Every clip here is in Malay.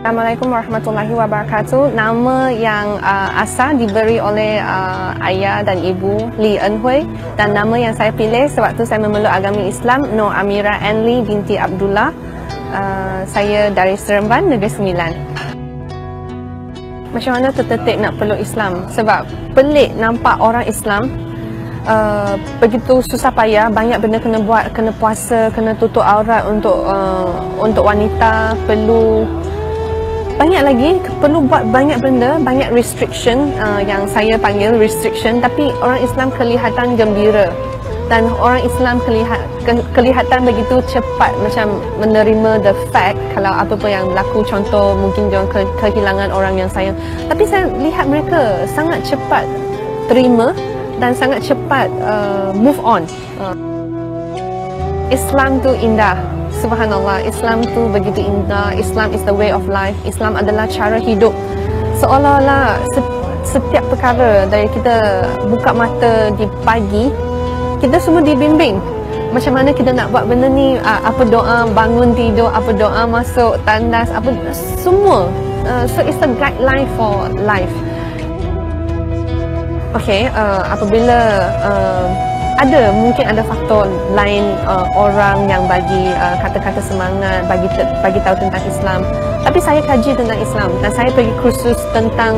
Assalamualaikum warahmatullahi wabarakatuh. Nama yang asal diberi oleh ayah dan ibu Lee En Hui, dan nama yang saya pilih sewaktu saya memeluk agama Islam, Nur Amira Anli binti Abdullah. Saya dari Seremban, Negeri Sembilan. Macam mana terdetik nak peluk Islam? Sebab pelik nampak orang Islam begitu susah payah, banyak benda kena buat, kena puasa, kena tutup aurat untuk wanita, perlu banyak lagi, perlu buat banyak benda, banyak restriction, yang saya panggil restriction, tapi orang Islam kelihatan gembira dan orang Islam kelihatan begitu cepat macam menerima the fact kalau apa-apa yang berlaku, contoh mungkin diorang kehilangan orang yang sayang, tapi saya lihat mereka sangat cepat terima dan sangat cepat move on. Islam tu indah. Subhanallah, Islam tu begitu indah. Islam is the way of life. Islam adalah cara hidup. Seolah-olah setiap perkara dari kita buka mata di pagi, kita semua dibimbing. Macam mana kita nak buat benda ni, apa doa bangun tidur, apa doa masuk tandas, apa semua. So it's a guideline for life. Okay, apabila mungkin ada faktor lain, orang yang bagi kata-kata semangat, bagi tahu tentang Islam. Tapi saya kaji tentang Islam dan saya pergi kursus tentang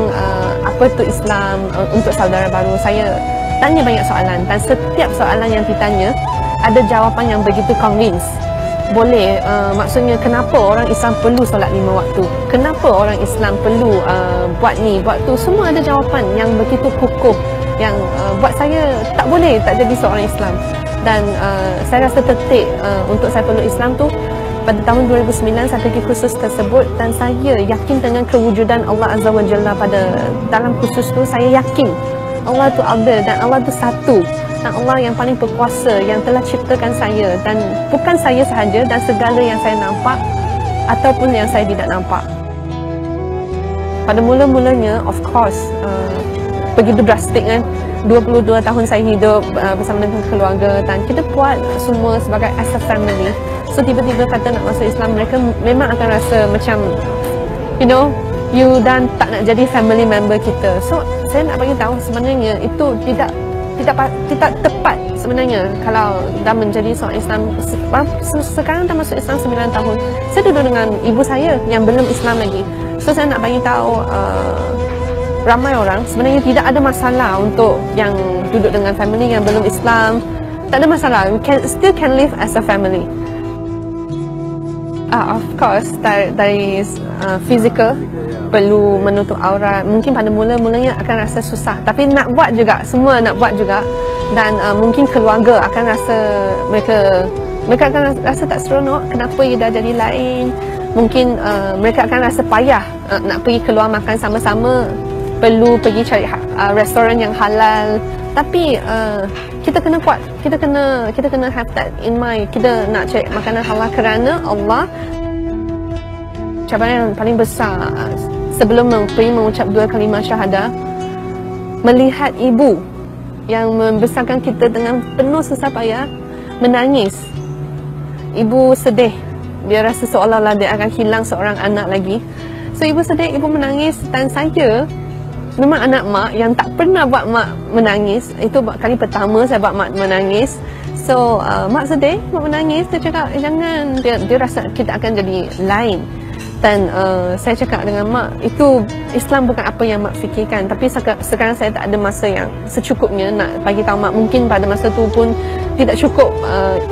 apa itu Islam untuk saudara baru. Saya tanya banyak soalan dan setiap soalan yang ditanya ada jawapan yang begitu convince. Boleh, maksudnya kenapa orang Islam perlu solat 5 waktu? Kenapa orang Islam perlu buat ni, buat tu? Semua ada jawapan yang begitu kukuh, yang buat saya tak boleh tak jadi seorang Islam. Dan saya rasa tertik untuk saya peluk Islam tu pada tahun 2009 saya pergi kursus tersebut, dan saya yakin dengan kewujudan Allah Azza wa Jalla. Dalam kursus tu saya yakin Allah tu ada dan Allah tu satu, dan Allah yang paling berkuasa yang telah ciptakan saya, dan bukan saya sahaja, dan segala yang saya nampak ataupun yang saya tidak nampak. Pada mula-mulanya, of course, begitu drastik kan. 22 tahun saya hidup bersama dengan keluarga dan kita buat semua sebagai as a family. So tiba-tiba kata nak masuk Islam, mereka memang akan rasa macam you dan tak nak jadi family member kita. So saya nak bagi tahu sebenarnya itu tidak tepat sebenarnya. Kalau dah menjadi seorang Islam, sekarang dah masuk Islam 9 tahun, saya duduk dengan ibu saya yang belum Islam lagi. So saya nak bagi tahu ramai orang sebenarnya tidak ada masalah untuk yang duduk dengan family yang belum Islam. Tak ada masalah, we still can live as a family. Of course, dari physical perlu menutup aurat. Mungkin pada mula-mulanya akan rasa susah, tapi nak buat juga, semua nak buat juga. Dan mungkin keluarga akan rasa mereka akan rasa tak seronok, kenapa ia dah jadi lain. Mungkin mereka akan rasa payah nak pergi keluar makan sama-sama, perlu pergi cari restoran yang halal. Tapi kita kena kuat, kita kena have that in mind. Kita nak cari makanan halal kerana Allah. Cabaran yang paling besar sebelum pergi mengucap 2 kalimah syahadah, melihat ibu yang membesarkan kita dengan penuh susah payah menangis. Ibu sedih, dia rasa seolah-olah dia akan hilang seorang anak lagi. So ibu sedih, ibu menangis, dan saya memang anak mak yang tak pernah buat mak menangis. Itu kali pertama saya buat mak menangis. So mak sedih, mak menangis. Dia cakap jangan, dia rasa kita akan jadi lain. Dan saya cakap dengan mak, itu Islam bukan apa yang mak fikirkan. Tapi sekarang saya tak ada masa yang secukupnya nak bagi tahu mak. Mungkin pada masa tu pun tidak cukup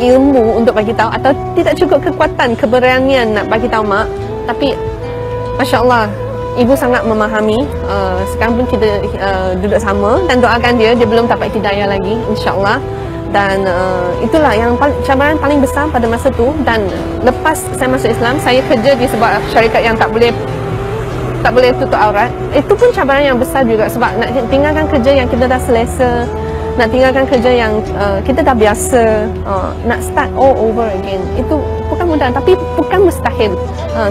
ilmu untuk bagi tahu, atau tidak cukup kekuatan, keberanian nak bagi tahu mak. Tapi Masya Allah, ibu sangat memahami. Sekarang pun kita duduk sama dan doakan dia belum dapat hidayah lagi, insya-Allah. Dan itulah yang cabaran paling besar pada masa tu. Dan lepas saya masuk Islam, saya kerja di sebuah syarikat yang tak boleh tutup aurat. Itu pun cabaran yang besar juga, sebab nak tinggalkan kerja yang kita dah selesa, nak tinggalkan kerja yang kita dah biasa, nak start all over again. Itu bukan mudah, tapi bukan mustahil.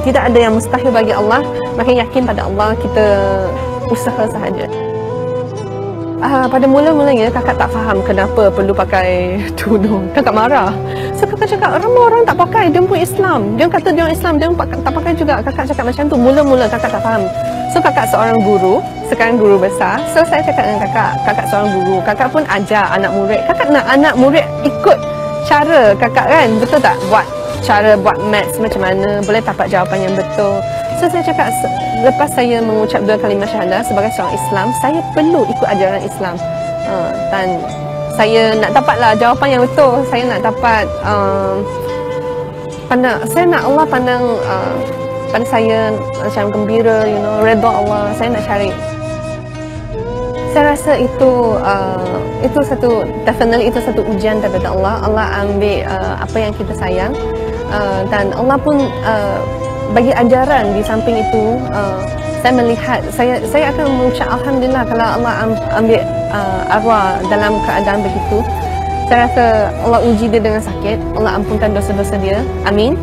Tidak ada yang mustahil bagi Allah. Makin yakin pada Allah, kita usaha sahaja. pada mula-mulanya kakak tak faham kenapa perlu pakai tudung. Kakak marah. So kakak cakap, ramai orang tak pakai, dia pun Islam. Dia kata dia Islam, dia tak pakai juga. Kakak cakap macam tu. Mula-mula kakak tak faham. So kakak seorang guru, sekarang guru besar. So saya cakap dengan kakak seorang guru. Kakak pun ajar anak murid. Kakak nak anak murid ikut cara kakak kan, betul tak? Cara buat maths macam mana, boleh dapat jawapan yang betul. So saya cakap, lepas saya mengucap 2 kalimah syahadah sebagai seorang Islam, saya perlu ikut ajaran Islam. Dan saya nak dapatlah jawapan yang betul. Saya nak dapat saya nak Allah pandang pada saya macam gembira, redha Allah. Saya nak cari. Saya rasa itu satu ujian daripada Allah. Allah ambil apa yang kita sayang, dan Allah pun bagi ajaran di samping itu. Saya melihat, saya akan mengucap Alhamdulillah kalau Allah ambil arwah dalam keadaan begitu. Saya rasa Allah uji dia dengan sakit, Allah ampunkan dosa-dosa dia, amin.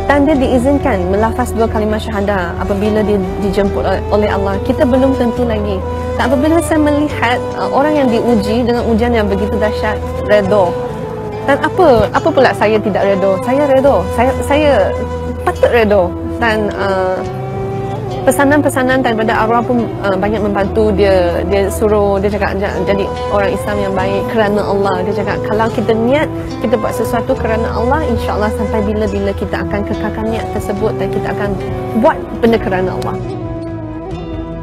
Dan dia diizinkan melafaz 2 kalimah syahadah apabila dia dijemput oleh Allah. Kita belum tentu lagi. Dan apabila saya melihat orang yang diuji dengan ujian yang begitu dahsyat, redha. Dan apa pula saya tidak redha? Saya redha. Saya patut redha. Dan pesanan-pesanan daripada arwah pun banyak membantu dia. Dia suruh, dia cakap jadi orang Islam yang baik kerana Allah. Dia cakap kalau kita niat, kita buat sesuatu kerana Allah, insya-Allah sampai bila-bila kita akan kekalkan niat tersebut dan kita akan buat benda kerana Allah.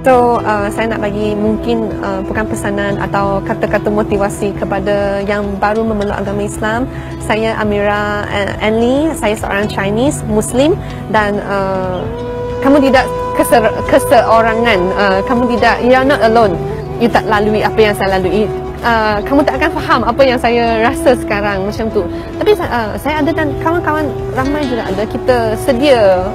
So saya nak bagi mungkin bukan pesanan atau kata-kata motivasi kepada yang baru memeluk agama Islam. Saya Amira Anli, saya seorang Chinese Muslim, dan kamu tidak keseorangan, kamu tidak, you are not alone. You tak lalui apa yang saya lalui. Kamu tak akan faham apa yang saya rasa sekarang macam tu. Tapi saya ada, dan kawan-kawan ramai juga ada. Kita sedia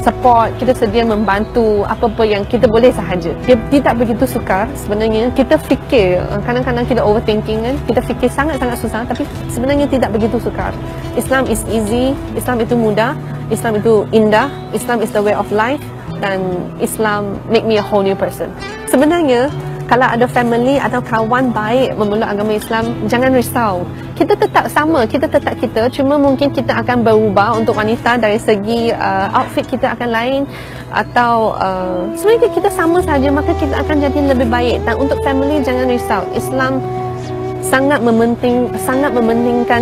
support, kita sedia membantu apa-apa yang kita boleh sahaja. Dia tidak begitu sukar sebenarnya. Kita fikir, kadang-kadang kita overthinking kan. Kita fikir sangat-sangat susah, tapi sebenarnya tidak begitu sukar. Islam is easy, Islam itu mudah, Islam itu indah, Islam is the way of life, dan Islam make me a whole new person. Sebenarnya kalau ada family atau kawan baik memeluk agama Islam, jangan risau. Kita tetap sama, kita tetap kita, cuma mungkin kita akan berubah. Untuk wanita dari segi outfit kita akan lain, atau sebenarnya kita sama saja, maka kita akan jadi lebih baik. Dan untuk family, jangan risau. Islam sangat mementingkan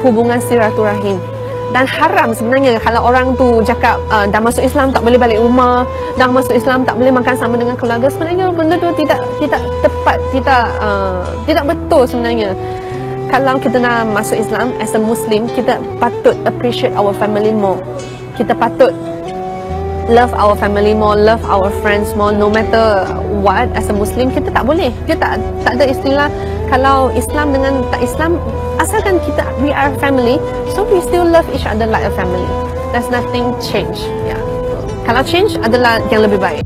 hubungan silaturahim. Dan haram sebenarnya kalau orang tu cakap dah masuk Islam tak boleh balik rumah, dah masuk Islam tak boleh makan sama dengan keluarga. Sebenarnya benda tu tidak tepat, tidak betul sebenarnya. Kalau kita nak masuk Islam as a Muslim, kita patut appreciate our family more. Kita patut love our family more, love our friends more, no matter what. As a Muslim, kita tak boleh. Dia tak ada istilah kalau Islam dengan tak Islam. Asalkan kita, we are family, so we still love each other like a family. There's nothing change. Yeah. Kalau change adalah yang lebih baik.